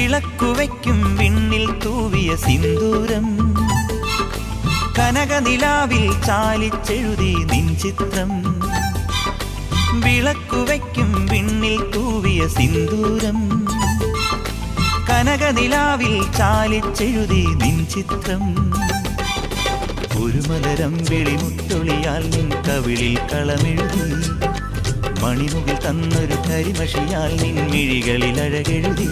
വിളക്കുവയ്ക്കും വിണ്ണിൽ തൂവിയ സിന്ദൂരം കനകനിലാവിൽ ചാലിച്ചെഴുതി നിൻ ചിത്രം വിളക്കുവയ്ക്കും വിണ്ണിൽ തൂവിയ സിന്ദൂരം കനകനിലാവിൽ ചാലിച്ചെഴുതി നിൻ ചിത്രം ഒരു മലരം വിളിമുത്തൊളിയാൽ നിൻ കവിളിൽ കളമെഴുതി മണിമുകിൽ തന്നൊരു കരിമഷിയാൽ നിൻ മിഴികളിൽ അഴകെഴുതി